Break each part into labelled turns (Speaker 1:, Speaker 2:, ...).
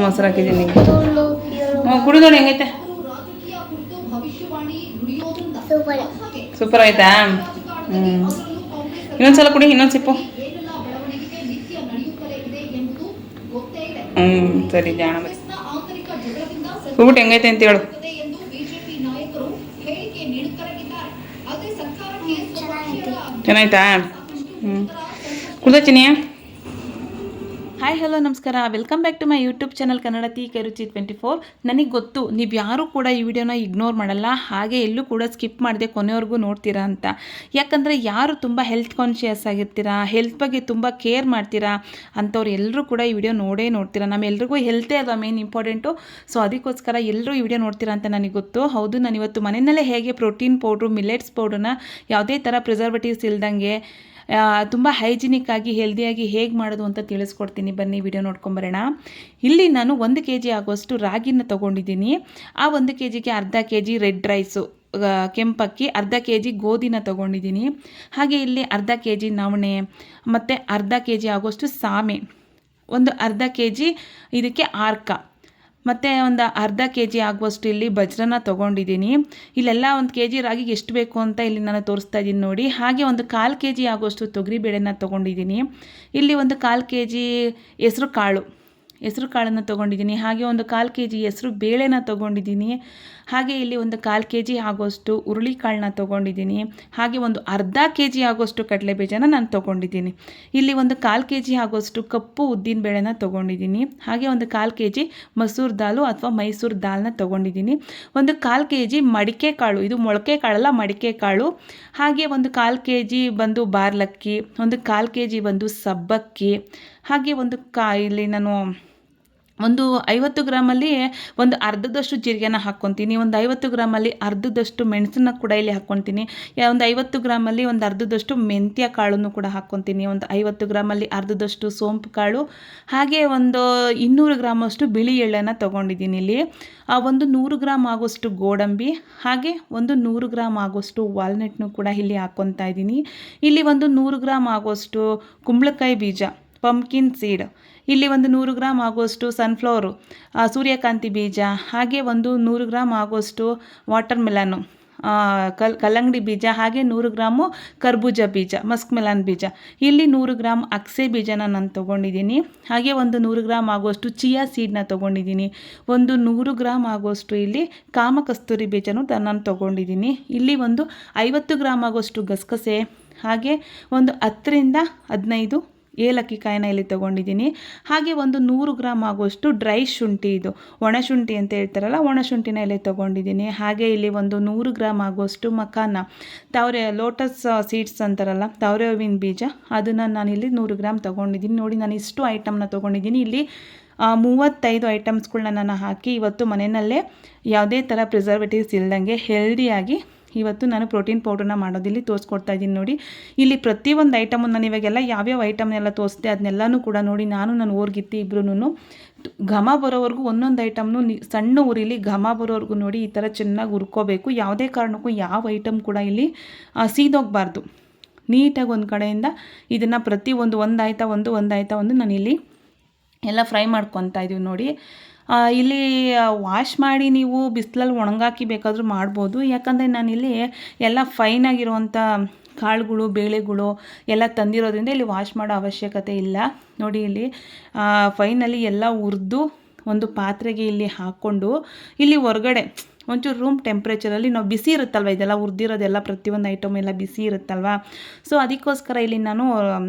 Speaker 1: ಮೊಸರು ಹಾಕಿದ್ದೀನಿ. ಕುಡಿ ನೋಡಿ ಹೆಂಗೈತೆ. ಸೂಪರ್ ಆಯ್ತಾ? ಇನ್ನೊಂದ್ಸಲ ಕುಡಿ, ಇನ್ನೊಂದು ಸಿಪ್ಪು. ಸರಿ ಜಾಣ ಬರೀ ಕುಡ್ಬಿಟ್ಟು ಹೆಂಗೈತೆ ಅಂತ ಹೇಳು. ಚೆನ್ನಾಯ್ತಾ? ಕುಡ್ದ ಚಿನಿಯ? ಹಾಯ್ ಹಲೋ ನಮಸ್ಕಾರ, welcome back to my YouTube channel Kannada ತೀಕೆ ರುಚಿ 24. ನನಗೆ ಗೊತ್ತು ನೀವು ಯಾರೂ ಕೂಡ ಈ ವಿಡಿಯೋನ ಇಗ್ನೋರ್ ಮಾಡಲ್ಲ, ಹಾಗೆ ಎಲ್ಲೂ ಕೂಡ ಸ್ಕಿಪ್ ಮಾಡದೆ ಕೊನೆವರೆಗೂ ನೋಡ್ತೀರಾ ಅಂತ. ಯಾಕಂದರೆ ಯಾರು ತುಂಬ ಹೆಲ್ತ್ ಕಾನ್ಷಿಯಸ್ ಆಗಿರ್ತೀರಾ, ಹೆಲ್ತ್ ಬಗ್ಗೆ ತುಂಬ ಕೇರ್ ಮಾಡ್ತೀರಾ ಅಂಥವ್ರು ಎಲ್ಲರೂ ಕೂಡ ಈ ವಿಡಿಯೋ ನೋಡ್ತೀರಾ. ನಮ್ಮೆಲ್ರಿಗೂ ಹೆಲ್ತೇ ಅದು ಮೇನ್ ಇಂಪಾರ್ಟೆಂಟು. ಸೊ ಅದಕ್ಕೋಸ್ಕರ ಎಲ್ಲರೂ ಈ ವಿಡಿಯೋ ನೋಡ್ತೀರಾ ಅಂತ ನನಗೆ ಗೊತ್ತು. ಹೌದು, ನಾನಿವತ್ತು ಮನೆಯಲ್ಲೇ ಹೇಗೆ ಪ್ರೋಟೀನ್ ಪೌಡ್ರು, ಮಿಲೆಟ್ಸ್ ಪೌಡ್ರನ್ನ ಯಾವುದೇ ಥರ ಪ್ರಿಸರ್ವೇಟಿವ್ಸ್ ಇಲ್ದಂಗೆ ತುಂಬ ಹೈಜಿನಿಕ್ಕಾಗಿ ಹೆಲ್ದಿಯಾಗಿ ಹೇಗೆ ಮಾಡೋದು ಅಂತ ತಿಳಿಸ್ಕೊಡ್ತೀನಿ. ಬನ್ನಿ ವಿಡಿಯೋ ನೋಡ್ಕೊಂಬರೋಣ. ಇಲ್ಲಿ ನಾನು 1 kg ಆಗುವಷ್ಟು ರಾಗಿನ ತೊಗೊಂಡಿದ್ದೀನಿ. ಆ 1 kgಗೆ ಅರ್ಧ kg ರೆಡ್ ರೈಸು ಕೆಂಪಕ್ಕಿ, ಅರ್ಧ kg ಗೋಧಿನ ತೊಗೊಂಡಿದ್ದೀನಿ. ಹಾಗೆ ಇಲ್ಲಿ ಅರ್ಧ kg ನವಣೆ ಮತ್ತು ಅರ್ಧ kg ಆಗುವಷ್ಟು ಸಾಮೆ, ಒಂದು ಅರ್ಧ kg ಇದಕ್ಕೆ ಆರ್ಕ, ಮತ್ತು ಒಂದು ಅರ್ಧ kg ಆಗುವಷ್ಟು ಇಲ್ಲಿ ಬಜ್ರನ ತೊಗೊಂಡಿದ್ದೀನಿ. ಇಲ್ಲೆಲ್ಲ 1 kg ರಾಗಿಗೆ ಎಷ್ಟು ಬೇಕು ಅಂತ ಇಲ್ಲಿ ನಾನು ತೋರಿಸ್ತಾ ಇದ್ದೀನಿ ನೋಡಿ. ಹಾಗೆ ಒಂದು 1/4 kg ಆಗುವಷ್ಟು ತೊಗರಿಬೇಳೆನ ತೊಗೊಂಡಿದ್ದೀನಿ. ಇಲ್ಲಿ ಒಂದು 1/4 kg ಹೆಸರು ಕಾಳನ್ನು ತೊಗೊಂಡಿದ್ದೀನಿ. ಹಾಗೆ ಒಂದು 1/4 kg ಹೆಸರು ಬೇಳೆನ ತೊಗೊಂಡಿದ್ದೀನಿ. ಹಾಗೆ ಇಲ್ಲಿ ಒಂದು 1/4 kg ಆಗುವಷ್ಟು ಹುರುಳಿಕಾಳನ್ನ ತೊಗೊಂಡಿದ್ದೀನಿ. ಹಾಗೆ ಒಂದು ಅರ್ಧ kg ಆಗುವಷ್ಟು ಕಡಲೆಬೀಜನ ನಾನು ತೊಗೊಂಡಿದ್ದೀನಿ. ಇಲ್ಲಿ ಒಂದು 1/4 kg ಆಗುವಷ್ಟು ಕಪ್ಪು ಉದ್ದಿನ ಬೇಳೆನ ತೊಗೊಂಡಿದ್ದೀನಿ. ಹಾಗೆ ಒಂದು 1/4 kg ಮಸೂರ್ ದಾಲು ಅಥವಾ ಮೈಸೂರು ದಾಲ್ನ ತೊಗೊಂಡಿದ್ದೀನಿ. ಒಂದು 1/4 kg ಮಡಿಕೆ ಕಾಳು, ಇದು ಮೊಳಕೆ ಕಾಳಲ್ಲ ಮಡಿಕೆ ಕಾಳು. ಹಾಗೆ ಒಂದು 1/4 kg ಬಂದು ಬಾರ್ಲಕ್ಕಿ, ಒಂದು 1/4 kg ಬಂದು ಸಬ್ಬಕ್ಕಿ. ಹಾಗೆ ಇಲ್ಲಿ ನಾನು ಒಂದು 50 ಗ್ರಾಮಲ್ಲಿ ಒಂದು ಅರ್ಧದಷ್ಟು ಜೀರಿಗೆನ ಹಾಕ್ಕೊತೀನಿ. ಒಂದು 50 ಗ್ರಾಮಲ್ಲಿ ಅರ್ಧದಷ್ಟು ಮೆಣಸನ್ನ ಕೂಡ ಇಲ್ಲಿ ಹಾಕ್ಕೊತೀನಿ. ಒಂದು 50 ಗ್ರಾಮಲ್ಲಿ ಒಂದು ಅರ್ಧದಷ್ಟು ಮೆಂತ್ಯ ಕಾಳನ್ನು ಕೂಡ ಹಾಕ್ಕೊತೀನಿ. ಒಂದು 50 ಗ್ರಾಮಲ್ಲಿ ಅರ್ಧದಷ್ಟು ಸೋಂಪು ಕಾಳು. ಹಾಗೆ ಒಂದು 200 ಗ್ರಾಮಷ್ಟು ಬಿಳಿ ಎಳ್ಳನ್ನು ತೊಗೊಂಡಿದ್ದೀನಿ. ಇಲ್ಲಿ ಒಂದು 100 ಗ್ರಾಮ್ ಆಗೋಷ್ಟು ಗೋಡಂಬಿ, ಹಾಗೆ ಒಂದು 100 ಗ್ರಾಮ್ ಆಗೋಷ್ಟು ವಾಲ್ನಟ್ನು ಕೂಡ ಇಲ್ಲಿ ಹಾಕ್ಕೊತಾ ಇದ್ದೀನಿ. ಇಲ್ಲಿ ಒಂದು 100 ಗ್ರಾಮ್ ಆಗೋಷ್ಟು ಕುಂಬಳಕಾಯಿ ಬೀಜ, ಪಂಪ್ಕಿನ್ ಸೀಡ್. ಇಲ್ಲಿ ಒಂದು 100 ಗ್ರಾಮ್ ಆಗುವಷ್ಟು ಸನ್ಫ್ಲವರು, ಸೂರ್ಯಕಾಂತಿ ಬೀಜ. ಹಾಗೆ ಒಂದು 100 ಗ್ರಾಮ್ ಆಗುವಷ್ಟು ವಾಟರ್ ಮೆಲನ್ನು, ಕಲ್ಲಂಗಡಿ ಬೀಜ. ಹಾಗೆ 100 ಗ್ರಾಮು ಕರ್ಬೂಜ ಬೀಜ, ಮಸ್ಕ್ ಮೆಲನ್ ಬೀಜ. ಇಲ್ಲಿ 100 ಗ್ರಾಮ್ ಅಕ್ಸೆ ಬೀಜನ ನಾನು ತೊಗೊಂಡಿದ್ದೀನಿ. ಹಾಗೆ ಒಂದು 100 ಗ್ರಾಮ್ ಆಗುವಷ್ಟು ಚಿಯಾ ಸೀಡ್ನ ತೊಗೊಂಡಿದ್ದೀನಿ. ಒಂದು 100 ಗ್ರಾಮ್ ಆಗುವಷ್ಟು ಇಲ್ಲಿ ಕಾಮಕಸ್ತೂರಿ ಬೀಜನೂ ನಾನು ತೊಗೊಂಡಿದ್ದೀನಿ. ಇಲ್ಲಿ ಒಂದು 50 ಗ್ರಾಮ್ ಆಗುವಷ್ಟು ಗಸಗಸೆ, ಹಾಗೆ ಒಂದು 10ರಿಂದ 15 ಏಲಕ್ಕಿ ಕಾಯಿನ ಇಲ್ಲಿ ತೊಗೊಂಡಿದ್ದೀನಿ. ಹಾಗೆ ಒಂದು 100 ಗ್ರಾಮ್ ಆಗುವಷ್ಟು ಡ್ರೈ ಶುಂಠಿ, ಇದು ಒಣಶುಂಠಿ ಅಂತ ಹೇಳ್ತಾರಲ್ಲ, ಒಣಶುಂಠಿನ ಇಲ್ಲಿ ತೊಗೊಂಡಿದ್ದೀನಿ. ಹಾಗೆ ಇಲ್ಲಿ ಒಂದು 100 ಗ್ರಾಮ್ ಆಗುವಷ್ಟು ಮಖಾನ, ಲೋಟಸ್ ಸೀಡ್ಸ್ ಅಂತಾರಲ್ಲ, ತಾವರೆ ಹೂವಿನ ಬೀಜ, ಅದನ್ನು ನಾನಿಲ್ಲಿ 100 ಗ್ರಾಮ್ ತೊಗೊಂಡಿದ್ದೀನಿ. ನೋಡಿ, ನಾನು ಇಷ್ಟು ಐಟಮ್ನ ತೊಗೊಂಡಿದ್ದೀನಿ. ಇಲ್ಲಿ 35 ಐಟಮ್ಸ್ಗಳನ್ನ ನಾನು ಹಾಕಿ ಇವತ್ತು ಮನೆಯಲ್ಲೇ ಯಾವುದೇ ಥರ ಪ್ರಿಸರ್ವೇಟಿವ್ಸ್ ಇಲ್ದಂಗೆ ಹೆಲ್ದಿಯಾಗಿ ಇವತ್ತು ನಾನು ಪ್ರೋಟೀನ್ ಪೌಡ್ರನ್ನ ಮಾಡೋದಿಲ್ಲಿ ತೋರಿಸ್ಕೊಡ್ತಾ ಇದ್ದೀನಿ. ನೋಡಿ, ಇಲ್ಲಿ ಪ್ರತಿಯೊಂದು ಐಟಮು ನಾನು ಇವಾಗೆಲ್ಲ ಯಾವ್ಯಾವ ಐಟಮ್ನೆಲ್ಲ ತೋರಿಸ್ದೆ ಅದನ್ನೆಲ್ಲನೂ ಕೂಡ ನೋಡಿ, ನಾನು ಓರ್ಗಿತ್ತಿ ಇಬ್ಬರೂ ಘಮ ಬರೋವರೆಗೂ ಒಂದೊಂದು ಐಟಮ್ನು ಸಣ್ಣ ಉರಿಲಿ ಘಮ ಬರೋವರೆಗೂ ನೋಡಿ ಈ ಥರ ಚೆನ್ನಾಗಿ ಹುರ್ಕೋಬೇಕು. ಯಾವುದೇ ಕಾರಣಕ್ಕೂ ಯಾವ ಐಟಮ್ ಕೂಡ ಇಲ್ಲಿ ಸೀದೋಗಬಾರ್ದು. ನೀಟಾಗಿ ಒಂದು ಕಡೆಯಿಂದ ಇದನ್ನು ಪ್ರತಿಯೊಂದು ಒಂದು ನಾನಿಲ್ಲಿ ಎಲ್ಲ ಫ್ರೈ ಮಾಡ್ಕೊತಾ ಇದ್ದೀವಿ. ನೋಡಿ, ಇಲ್ಲಿ ವಾಶ್ ಮಾಡಿ ನೀವು ಬಿಸಿಲಲ್ಲಿ ಒಣಗಾಕಿ ಬೇಕಾದರೂ ಮಾಡ್ಬೋದು. ಯಾಕಂದರೆ ನಾನಿಲ್ಲಿ ಎಲ್ಲ ಫೈನಾಗಿರುವಂಥ ಕಾಳುಗಳು, ಬೇಳೆಗಳು ಎಲ್ಲ ತಂದಿರೋದ್ರಿಂದ ಇಲ್ಲಿ ವಾಶ್ ಮಾಡೋ ಅವಶ್ಯಕತೆ ಇಲ್ಲ. ನೋಡಿ, ಇಲ್ಲಿ ಫೈನಲ್ಲಿ ಎಲ್ಲ ಹುರಿದು ಒಂದು ಪಾತ್ರೆಗೆ ಇಲ್ಲಿ ಹಾಕ್ಕೊಂಡು, ಇಲ್ಲಿ ಹೊರಗಡೆ ಒಂಚೂರು ರೂಮ್ ಟೆಂಪ್ರೇಚರಲ್ಲಿ ನಾವು ಬಿಸಿ ಇರುತ್ತಲ್ವ, ಇದೆಲ್ಲ ಹುರಿದಿರೋದೆಲ್ಲ ಪ್ರತಿಯೊಂದು ಐಟಮ್ ಎಲ್ಲ ಬಿಸಿ ಇರುತ್ತಲ್ವ. ಸೊ ಅದಕ್ಕೋಸ್ಕರ ಇಲ್ಲಿ ನಾನು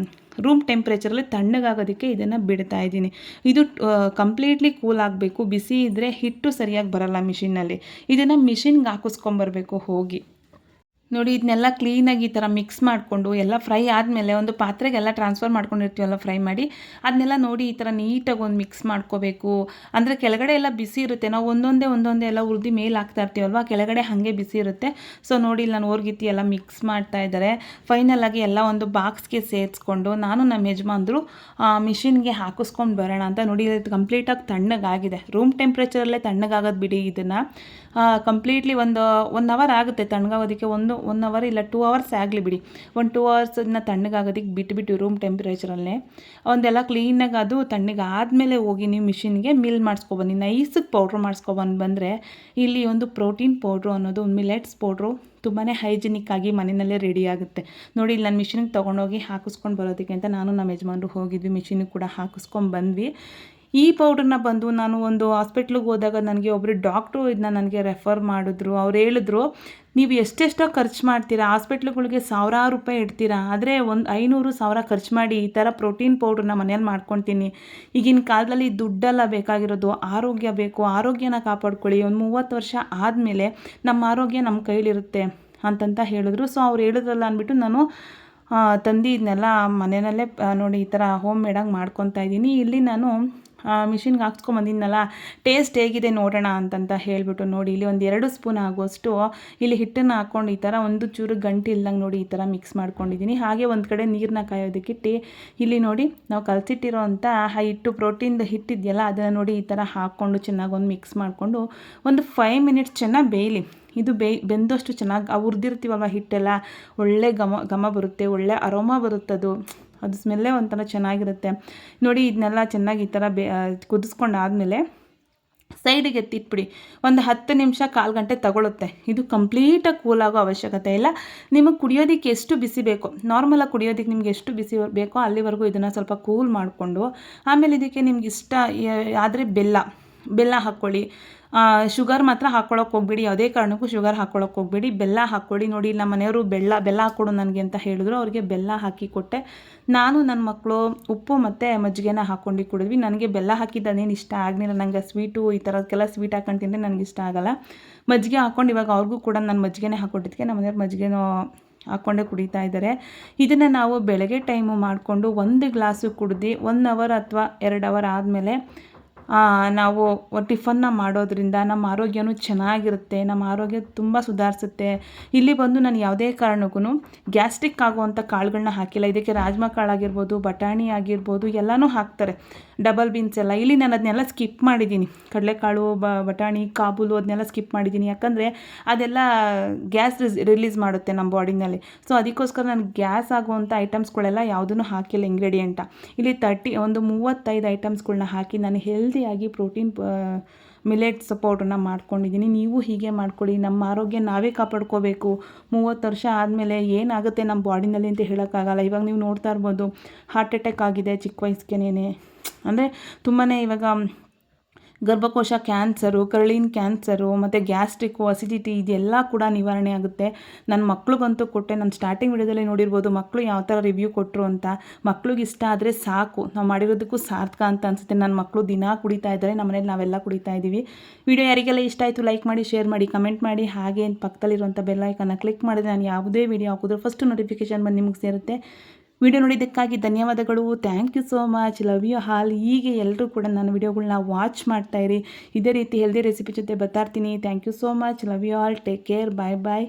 Speaker 1: ರೂಮ್ ಟೆಂಪ್ರೇಚರಲ್ಲಿ ತಣ್ಣಗಾಗೋದಕ್ಕೆ ಇದನ್ನು ಬಿಡ್ತಾ ಇದ್ದೀನಿ. ಇದು ಕಂಪ್ಲೀಟ್ಲಿ ಕೂಲ್ ಆಗಬೇಕು. ಬಿಸಿ ಇದ್ದರೆ ಹಿಟ್ಟು ಸರಿಯಾಗಿ ಬರೋಲ್ಲ ಮಿಷಿನಲ್ಲಿ. ಇದನ್ನು ಮಿಷಿನ್ಗೆ ಹಾಕಿಸ್ಕೊಂಬರ್ಬೇಕು ಹೋಗಿ. ನೋಡಿ, ಇದನ್ನೆಲ್ಲ ಕ್ಲೀನಾಗಿ ಈ ಥರ ಮಿಕ್ಸ್ ಮಾಡಿಕೊಂಡು ಎಲ್ಲ ಫ್ರೈ ಆದಮೇಲೆ ಒಂದು ಪಾತ್ರೆಗೆಲ್ಲ ಟ್ರಾನ್ಸ್ಫರ್ ಮಾಡ್ಕೊಂಡಿರ್ತೀವಲ್ಲ ಫ್ರೈ ಮಾಡಿ, ಅದನ್ನೆಲ್ಲ ನೋಡಿ ಈ ಥರ ನೀಟಾಗಿ ಒಂದು ಮಿಕ್ಸ್ ಮಾಡ್ಕೋಬೇಕು. ಅಂದರೆ ಕೆಳಗಡೆ ಎಲ್ಲ ಬಿಸಿ ಇರುತ್ತೆ, ನಾವು ಒಂದೊಂದೇ ಎಲ್ಲ ಹುರಿದು ಮೇಲೆ ಹಾಕ್ತಾ ಇರ್ತೀವಲ್ವ, ಕೆಳಗಡೆ ಹಾಗೆ ಬಿಸಿ ಇರುತ್ತೆ. ಸೊ ನೋಡಿ, ಇಲ್ಲಿ ನಾನು ಓರ್ಗಿತ್ತಿ ಎಲ್ಲ ಮಿಕ್ಸ್ ಮಾಡ್ತಾ ಇದ್ದಾರೆ. ಫೈನಲಾಗಿ ಎಲ್ಲ ಒಂದು ಬಾಕ್ಸ್ಗೆ ಸೇರಿಸ್ಕೊಂಡು ನಾನು ನಮ್ಮ ಯಜಮಾನ್ರು ಮಿಷಿನ್ಗೆ ಹಾಕಿಸ್ಕೊಂಡು ಬರೋಣ ಅಂತ. ನೋಡಿ, ಇದು ಕಂಪ್ಲೀಟಾಗಿ ತಣ್ಣಗಾಗಿದೆ. ರೂಮ್ ಟೆಂಪ್ರೇಚರಲ್ಲೇ ತಣ್ಣಗಾಗೋದು ಬಿಡಿ. ಇದನ್ನು ಕಂಪ್ಲೀಟ್ಲಿ ಒಂದು 1 ಅವರ್ ಆಗುತ್ತೆ ತಣ್ಣಗಾಗೋದಕ್ಕೆ. 1 ಅವರ್ ಇಲ್ಲ 2 ಅವರ್ಸ್ ಆಗಲಿ ಬಿಡಿ, 1-2 ಅವರ್ಸ್ ಅದನ್ನ ತಣ್ಣಗಾಗೋದಕ್ಕೆ ಬಿಟ್ಬಿಟ್ಟು ರೂಮ್ ಟೆಂಪ್ರೇಚರಲ್ಲೇ ಒಂದೆಲ್ಲ ಕ್ಲೀನಾಗಿ ಅದು ತಣ್ಣಗೆ ಆದಮೇಲೆ ಹೋಗಿ ನೀವು ಮಿಷಿನ್ಗೆ ಮಿಲ್ ಮಾಡಿಸ್ಕೊಬನ್ನಿ, ನೈಸಿಗೆ ಪೌಡ್ರ್ ಮಾಡಿಸ್ಕೊಬಂದರೆ ಇಲ್ಲಿ ಒಂದು ಪ್ರೋಟೀನ್ ಪೌಡ್ರು ಅನ್ನೋದು ಒಂದು ಮಿಲೆಟ್ಸ್ ಪೌಡ್ರು ತುಂಬಾ ಹೈಜಿನಿಕ್ ಆಗಿ ಮನೆಯಲ್ಲೇ ರೆಡಿ ಆಗುತ್ತೆ ನೋಡಿ. ಇಲ್ಲಿ ನಾನು ಮಿಷಿನಿಗೆ ತೊಗೊಂಡೋಗಿ ಹಾಕಿಸ್ಕೊಂಡು ಬರೋದಕ್ಕೆ ಅಂತ ನಾನು ನಮ್ಮ ಯಜಮಾನರು ಹೋಗಿದ್ವಿ, ಮಿಷಿನಿಗೆ ಕೂಡ ಹಾಕಿಸ್ಕೊಂಡು ಬಂದ್ವಿ. ಈ ಪೌಡ್ರನ್ನ ಬಂದು ನಾನು ಒಂದು ಹಾಸ್ಪಿಟ್ಲಿಗೆ ಹೋದಾಗ ನನಗೆ ಒಬ್ಬರು ಡಾಕ್ಟ್ರು ಇದನ್ನ ನನಗೆ ರೆಫರ್ ಮಾಡಿದ್ರು. ಅವ್ರು ಹೇಳಿದ್ರು, ನೀವು ಎಷ್ಟೆಷ್ಟೋ ಖರ್ಚು ಮಾಡ್ತೀರಾ, ಹಾಸ್ಪಿಟ್ಲುಗಳಿಗೆ ಸಾವಿರಾರು ರೂಪಾಯಿ ಇಡ್ತೀರಾ, ಆದರೆ 500,000 ಖರ್ಚು ಮಾಡಿ ಈ ಥರ ಪ್ರೋಟೀನ್ ಪೌಡ್ರನ್ನ ಮನೇಲಿ ಮಾಡ್ಕೊತೀನಿ. ಈಗಿನ ಕಾಲದಲ್ಲಿ ದುಡ್ಡೆಲ್ಲ ಬೇಕಾಗಿರೋದು, ಆರೋಗ್ಯ ಬೇಕು, ಆರೋಗ್ಯನ ಕಾಪಾಡ್ಕೊಳ್ಳಿ, ಒಂದು 30 ವರ್ಷ ಆದಮೇಲೆ ನಮ್ಮ ಆರೋಗ್ಯ ನಮ್ಮ ಕೈಲಿರುತ್ತೆ ಅಂತಂತ ಹೇಳಿದ್ರು. ಸೊ ಅವ್ರು ಹೇಳಿದ್ರಲ್ಲ ಅಂದ್ಬಿಟ್ಟು ನಾನು ತಂದು ಇದನ್ನೆಲ್ಲ ಮನೆಯಲ್ಲೇ ನೋಡಿ ಈ ಥರ ಹೋಮ್ ಮೇಡಾಗಿ ಮಾಡ್ಕೊತಾ ಇದ್ದೀನಿ. ಇಲ್ಲಿ ನಾನು ಮಿಷಿನ್ಗೆ ಹಾಕ್ಸ್ಕೊಂಬಂದಿದ್ನಲ್ಲ, ಟೇಸ್ಟ್ ಹೇಗಿದೆ ನೋಡೋಣ ಅಂತಂತ ಹೇಳಿಬಿಟ್ಟು ನೋಡಿ ಇಲ್ಲಿ ಒಂದು 2 ಸ್ಪೂನ್ ಆಗುವಷ್ಟು ಇಲ್ಲಿ ಹಿಟ್ಟನ್ನು ಹಾಕ್ಕೊಂಡು ಈ ಥರ ಒಂದು ಚೂರು ಗಂಟು ಇಲ್ದಂಗೆ ನೋಡಿ ಈ ಥರ ಮಿಕ್ಸ್ ಮಾಡ್ಕೊಂಡಿದ್ದೀನಿ. ಹಾಗೆ ಒಂದು ಕಡೆ ನೀರನ್ನ ಕಾಯೋದಕ್ಕಿಟ್ಟು ಇಲ್ಲಿ ನೋಡಿ ನಾವು ಕಲಸಿಟ್ಟಿರೋ ಅಂಥ ಹಿಟ್ಟು ಪ್ರೋಟೀನ್ದು ಹಿಟ್ಟಿದೆಯಲ್ಲ ಅದನ್ನು ನೋಡಿ ಈ ಥರ ಹಾಕ್ಕೊಂಡು ಚೆನ್ನಾಗಿ ಒಂದು ಮಿಕ್ಸ್ ಮಾಡಿಕೊಂಡು ಒಂದು 5 ಮಿನಿಟ್ಸ್ ಚೆನ್ನಾಗಿ ಬೇಯಲಿ. ಇದು ಬೆಂದಷ್ಟು ಚೆನ್ನಾಗಿ ಹುರಿದಿರ್ತೀವಲ್ವ ಹಿಟ್ಟೆಲ್ಲ ಒಳ್ಳೆ ಘಮ ಬರುತ್ತೆ, ಒಳ್ಳೆ ಅರೋಮಾ ಬರುತ್ತದು, ಅದು ಸ್ಮೆಲ್ಲೇ ಒಂಥರ ಚೆನ್ನಾಗಿರುತ್ತೆ ನೋಡಿ. ಇದನ್ನೆಲ್ಲ ಚೆನ್ನಾಗಿ ಈ ಥರ ಕುದಿಸ್ಕೊಂಡಾದಮೇಲೆ ಸೈಡಿಗೆ ಎತ್ತಿಟ್ಬಿಡಿ. ಒಂದು 10 ನಿಮಿಷ 1/4 ಗಂಟೆ ತಗೊಳುತ್ತೆ. ಇದು ಕಂಪ್ಲೀಟಾಗಿ ಕೂಲಾಗೋ ಅವಶ್ಯಕತೆ ಇಲ್ಲ. ನಿಮಗೆ ಕುಡಿಯೋದಕ್ಕೆ ಎಷ್ಟು ಬಿಸಿ ಬೇಕೋ, ನಾರ್ಮಲಾಗಿ ಕುಡಿಯೋದಕ್ಕೆ ನಿಮ್ಗೆ ಎಷ್ಟು ಬಿಸಿ ಬೇಕೋ ಅಲ್ಲಿವರೆಗೂ ಇದನ್ನು ಸ್ವಲ್ಪ ಕೂಲ್ ಮಾಡಿಕೊಂಡು ಆಮೇಲೆ ಇದಕ್ಕೆ ನಿಮ್ಗೆ ಇಷ್ಟ ಆದರೆ ಬೆಲ್ಲ ಹಾಕ್ಕೊಳ್ಳಿ. ಶುಗರ್ ಮಾತ್ರ ಹಾಕ್ಕೊಳ್ಳೋಕೆ ಹೋಗ್ಬೇಡಿ, ಯಾವುದೇ ಕಾರಣಕ್ಕೂ ಶುಗರ್ ಹಾಕ್ಕೊಳ್ಳೋಕೆ ಹೋಗ್ಬೇಡಿ, ಬೆಲ್ಲ ಹಾಕ್ಕೊಳ್ಳಿ. ನೋಡಿ ನಮ್ಮ ಮನೆಯವರು ಬೆಲ್ಲ ಹಾಕ್ಕೊಡು ನನಗೆ ಅಂತ ಹೇಳಿದ್ರು, ಅವ್ರಿಗೆ ಬೆಲ್ಲ ಹಾಕಿ ಕೊಟ್ಟೆ. ನಾನು ನನ್ನ ಮಕ್ಕಳು ಉಪ್ಪು ಮತ್ತು ಮಜ್ಜಿಗೆನ ಹಾಕ್ಕೊಂಡು ಕುಡಿದ್ವಿ. ನನಗೆ ಬೆಲ್ಲ ಹಾಕಿದ್ದನೇನು ಇಷ್ಟ ಆಗಲಿಲ್ಲ, ನನಗೆ ಸ್ವೀಟು ಈ ಥರಕ್ಕೆಲ್ಲ ಸ್ವೀಟ್ ಹಾಕೊಂಡು ತಿಂದರೆ ನನಗೆ ಇಷ್ಟ ಆಗೋಲ್ಲ. ಮಜ್ಜಿಗೆ ಹಾಕ್ಕೊಂಡು ಇವಾಗ ಅವ್ರಿಗೂ ಕೂಡ ನಾನು ಮಜ್ಜಿಗೆನೇ ಹಾಕ್ಕೊಟ್ಟಿದ್ದಕ್ಕೆ ನಮ್ಮ ಮನೆಯವ್ರು ಮಜ್ಜಿಗೆನೂ ಹಾಕ್ಕೊಂಡೇ ಕುಡಿತಾ ಇದ್ದಾರೆ. ಇದನ್ನು ನಾವು ಬೆಳಗ್ಗೆ ಟೈಮು ಮಾಡಿಕೊಂಡು 1 ಗ್ಲಾಸು ಕುಡ್ದು 1 ಅವರ್ ಅಥವಾ 2 ಅವರ್ ಆದಮೇಲೆ ನಾವು ಟಿಫನ್ನ ಮಾಡೋದ್ರಿಂದ ನಮ್ಮ ಆರೋಗ್ಯನೂ ಚೆನ್ನಾಗಿರುತ್ತೆ, ನಮ್ಮ ಆರೋಗ್ಯ ತುಂಬ ಸುಧಾರಿಸುತ್ತೆ. ಇಲ್ಲಿ ಬಂದು ನಾನು ಯಾವುದೇ ಕಾರಣಕ್ಕೂ ಗ್ಯಾಸ್ಟ್ರಿಕ್ ಆಗುವಂಥ ಕಾಳುಗಳನ್ನ ಹಾಕಿಲ್ಲ. ಇದಕ್ಕೆ ರಾಜ್ಮಾ ಕಾಳಾಗಿರ್ಬೋದು, ಬಟಾಣಿ ಆಗಿರ್ಬೋದು ಎಲ್ಲನೂ ಹಾಕ್ತಾರೆ, ಡಬಲ್ ಬೀನ್ಸ್ ಎಲ್ಲ. ಇಲ್ಲಿ ನಾನು ಅದನ್ನೆಲ್ಲ ಸ್ಕಿಪ್ ಮಾಡಿದ್ದೀನಿ, ಕಡಲೆಕಾಳು ಬಟಾಣಿ ಕಾಬೂಲು ಅದನ್ನೆಲ್ಲ ಸ್ಕಿಪ್ ಮಾಡಿದ್ದೀನಿ. ಯಾಕಂದರೆ ಅದೆಲ್ಲ ಗ್ಯಾಸ್ ರಿಲೀಸ್ ಮಾಡುತ್ತೆ ನಮ್ಮ ಬಾಡಿನಲ್ಲಿ. ಸೊ ಅದಕ್ಕೋಸ್ಕರ ನಾನು ಗ್ಯಾಸ್ ಆಗುವಂಥ ಐಟಮ್ಸ್ಗಳೆಲ್ಲ ಯಾವುದೂ ಹಾಕಿಲ್ಲ ಇಂಗ್ರೀಡಿಯೆಂಟ. ಇಲ್ಲಿ 35 ಐಟಮ್ಸ್ಗಳನ್ನ ಹಾಕಿ ನಾನು ಹೆಲ್ದಿಯಾಗಿ ಪ್ರೋಟೀನ್ ಮಿಲೆಟ್ಸ್ ಪೌಡ್ರನ್ನ ಮಾಡ್ಕೊಂಡಿದ್ದೀನಿ. ನೀವು ಹೀಗೆ ಮಾಡ್ಕೊಳ್ಳಿ. ನಮ್ಮ ಆರೋಗ್ಯ ನಾವೇ ಕಾಪಾಡ್ಕೋಬೇಕು. 30 ವರ್ಷ ಆದಮೇಲೆ ಏನಾಗುತ್ತೆ ನಮ್ಮ ಬಾಡಿನಲ್ಲಿ ಅಂತ ಹೇಳೋಕ್ಕಾಗಲ್ಲ. ಇವಾಗ ನೀವು ನೋಡ್ತಾ ಇರ್ಬೋದು, ಹಾರ್ಟ್ ಅಟ್ಯಾಕ್ ಆಗಿದೆ ಚಿಕ್ಕ ವಯಸ್ಸಿಗೇನೆ. ಅಂದರೆ ತುಂಬಾ ಇವಾಗ ಗರ್ಭಕೋಶ ಕ್ಯಾನ್ಸರು, ಕರುಳಿನ ಕ್ಯಾನ್ಸರು ಮತ್ತು ಗ್ಯಾಸ್ಟ್ರಿಕ್ಕು, ಅಸಿಡಿಟಿ ಇದೆಲ್ಲ ಕೂಡ ನಿವಾರಣೆ ಆಗುತ್ತೆ. ನನ್ನ ಮಕ್ಳಿಗಂತೂ ಕೊಟ್ಟೆ, ನಾನು ಸ್ಟಾರ್ಟಿಂಗ್ ವಿಡಿಯೋದಲ್ಲಿ ನೋಡಿರ್ಬೋದು ಮಕ್ಕಳು ಯಾವ ಥರ ರಿವ್ಯೂ ಕೊಟ್ಟರು ಅಂತ. ಮಕ್ಳಿಗೆ ಇಷ್ಟ ಆದರೆ ಸಾಕು, ನಾವು ಮಾಡಿರೋದಕ್ಕೂ ಸಾರ್ಥಕ ಅಂತ ಅನಿಸುತ್ತೆ. ನನ್ನ ಮಕ್ಕಳು ದಿನ ಕುಡಿತಾ ಇದ್ದಾರೆ, ನಮ್ಮ ಮನೇಲಿ ನಾವೆಲ್ಲ ಕುಡಿತಾ ಇದ್ದೀವಿ. ವಿಡಿಯೋ ಯಾರಿಗೆಲ್ಲ ಇಷ್ಟ ಆಯಿತು ಲೈಕ್ ಮಾಡಿ, ಶೇರ್ ಮಾಡಿ, ಕಮೆಂಟ್ ಮಾಡಿ. ಹಾಗೆ ಪಕ್ಕದಲ್ಲಿರುವಂಥ ಬೆಲ್ ಐಕನ್ನ ಕ್ಲಿಕ್ ಮಾಡಿದ್ರೆ ನಾನು ಯಾವುದೇ ವಿಡಿಯೋ ಹಾಕಿದ್ರು ಫಸ್ಟ್ ನೋಟಿಫಿಕೇಷನ್ ಬಂದು ನಿಮಗೆ ಸೇರುತ್ತೆ. ವಿಡಿಯೋ ನೋಡಿದ್ದಕ್ಕಾಗಿ ಧನ್ಯವಾದಗಳು. Thank you so much. Love you all. ಹೀಗೆ ಎಲ್ಲರೂ ಕೂಡ ನನ್ನ ವಿಡಿಯೋಗಳನ್ನ ವಾಚ್ ಮಾಡ್ತಾಯಿರಿ. ಇದೇ ರೀತಿ ಹೆಲ್ದಿ ರೆಸಿಪಿ ಜೊತೆ ಬರ್ತಾಯಿರ್ತೀನಿ. Thank you so much. Love you all. Take care. Bye bye.